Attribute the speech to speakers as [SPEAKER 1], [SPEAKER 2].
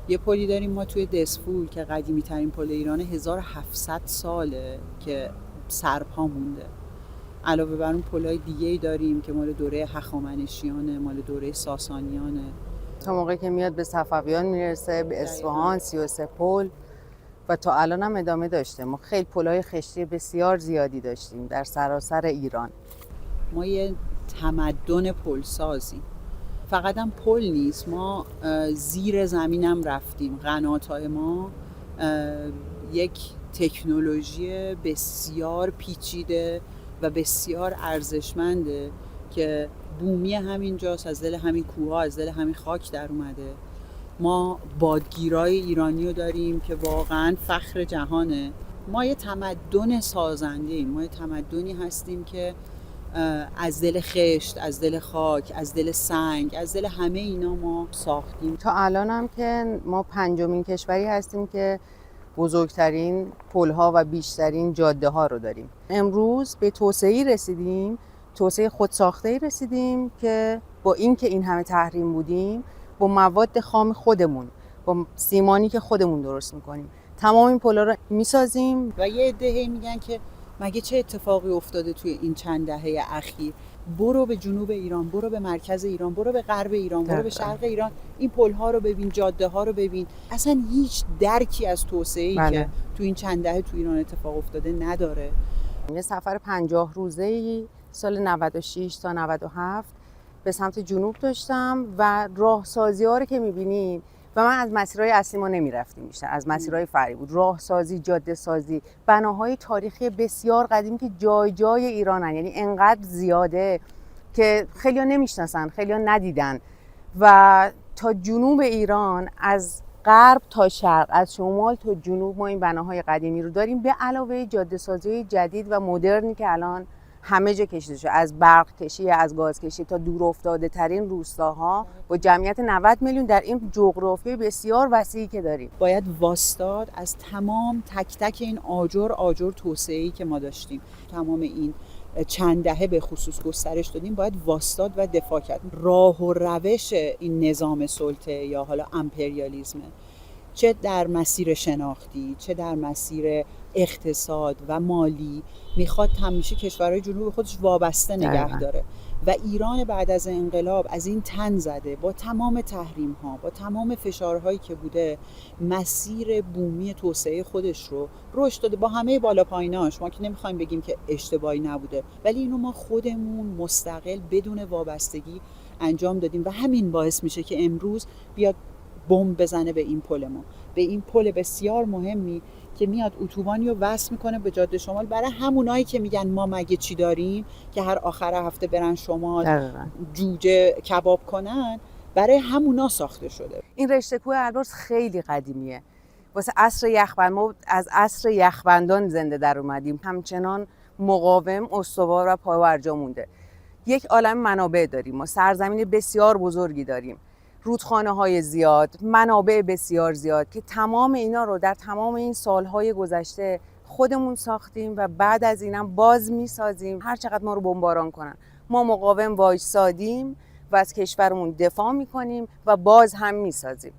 [SPEAKER 1] یه پلی داریم ما توی دسفول که قدیمی ترین پل ایرانه، 1700 ساله که سرپا مونده. علاوه بر اون پلای دیگه‌ای داریم که مال دوره هخامنشیانه، مال دوره ساسانیانه.
[SPEAKER 2] تا موقعی که میاد به صفویان میرسه، به اصفهان 33 پل و تا الان هم ادامه داشته. ما خیلی پل‌های خشتی بسیار زیادی داشتیم در سراسر ایران.
[SPEAKER 1] ما یه تمدن پل سازیم. فقط هم پل نیست، ما زیر زمینم رفتیم. قنات‌های ما یک تکنولوژی بسیار پیچیده و بسیار ارزشمنده که بومی همینجاست، از دل همین کوه‌ها، از دل همین خاک در اومده. ما بادگیرای ایرانی رو داریم که واقعا فخر جهانه. ما یه تمدن سازنده ایم، ما یه تمدنی هستیم که از دل خشت، از دل خاک، از دل سنگ، از دل همه اینا ما ساختیم.
[SPEAKER 2] تا الان هم که ما 5مین کشوری هستیم که بزرگترین پل‌ها و بیشترین جاده‌ها رو داریم. امروز به توسعه‌ای رسیدیم، توسعه خودساخته‌ای رسیدیم که با اینکه این همه تحریم بودیم، با مواد خام خودمون، با سیمانی که خودمون درست می‌کنیم، تمام این پل‌ها رو می‌سازیم.
[SPEAKER 1] و یه عده‌ای میگن که مگه چه اتفاقی افتاده توی این چند دهه اخیر؟ برو به جنوب ایران، برو به مرکز ایران، برو به غرب ایران، برو به شرق ایران، این پل‌ها رو ببین، جاده‌ها رو ببین. اصلا هیچ درکی از توسعه‌ای که تو این چند دهه تو ایران اتفاق افتاده نداره.
[SPEAKER 2] یه سفر 50 روزه‌ای سال 96 تا 97 به سمت جنوب داشتم و راهسازی‌ها رو که می‌بینید و من از مسیرهای اصلی ما نمی‌رفتیم، بیشتر از مسیرهای فرعی بود. راهسازی، جاده‌سازی، بناهای تاریخی بسیار قدیم که جای جای ایرانن، یعنی انقدر زیاده که خیلی‌ها نمی‌شناسن، خیلی‌ها ندیدن. و تا جنوب ایران، از غرب تا شرق، از شمال تا جنوب ما این بناهای قدیمی رو داریم، به علاوه جاده‌سازی جدید و مدرنی که الان همه جا کشیده شده، از برق کشی، از گاز کشی تا دور افتاده ترین روستاها با جمعیت 90 میلیون در این جغرافی بسیار وسیعی که داریم.
[SPEAKER 1] باید واستاد از تمام تک تک این آجر توسعه‌ای که ما داشتیم، تمام این چند دهه به خصوص گسترش دادیم، باید واستاد و دفاع کرد. راه و روش این نظام سلطه یا حالا امپریالیسم، چه در مسیر شناختی، چه در مسیر اقتصاد و مالی، میخواد همیشه کشورهای جنوب خودش وابسته نگه داره. و ایران بعد از انقلاب از این تن زده، با تمام تحریم ها، با تمام فشارهایی که بوده، مسیر بومی توسعه خودش رو رشد داده، با همه بالا پاییناش. ما که نمیخوایم بگیم که اشتباهی نبوده، ولی اینو ما خودمون مستقل بدون وابستگی انجام دادیم و همین باعث میشه که امروز بیاد بمب بزنه به این پل ما، به این پل بسیار مهمی که میاد اتوبانی رو وصل میکنه به جاده شمال. برای همونایی که میگن ما مگه چی داریم که هر آخر هفته برن شمال جوجه کباب کنن، برای همونا ساخته شده.
[SPEAKER 2] این رشته کوه البرز خیلی قدیمیه، واسه عصر یخبند. ما از عصر یخبندان زنده در اومدیم، همچنان مقاوم، استوار و پابرجا مونده. یک عالم منابع داریم، ما سرزمین بسیار بزرگی داریم، رودخانه‌های زیاد، منابع بسیار زیاد که تمام اینا رو در تمام این سالهای گذشته خودمون ساختیم و بعد از اینم باز میسازیم. هر چقدر ما رو بمباران کنن، ما مقاوم وایسادیم و از کشورمون دفاع میکنیم و باز هم میسازیم.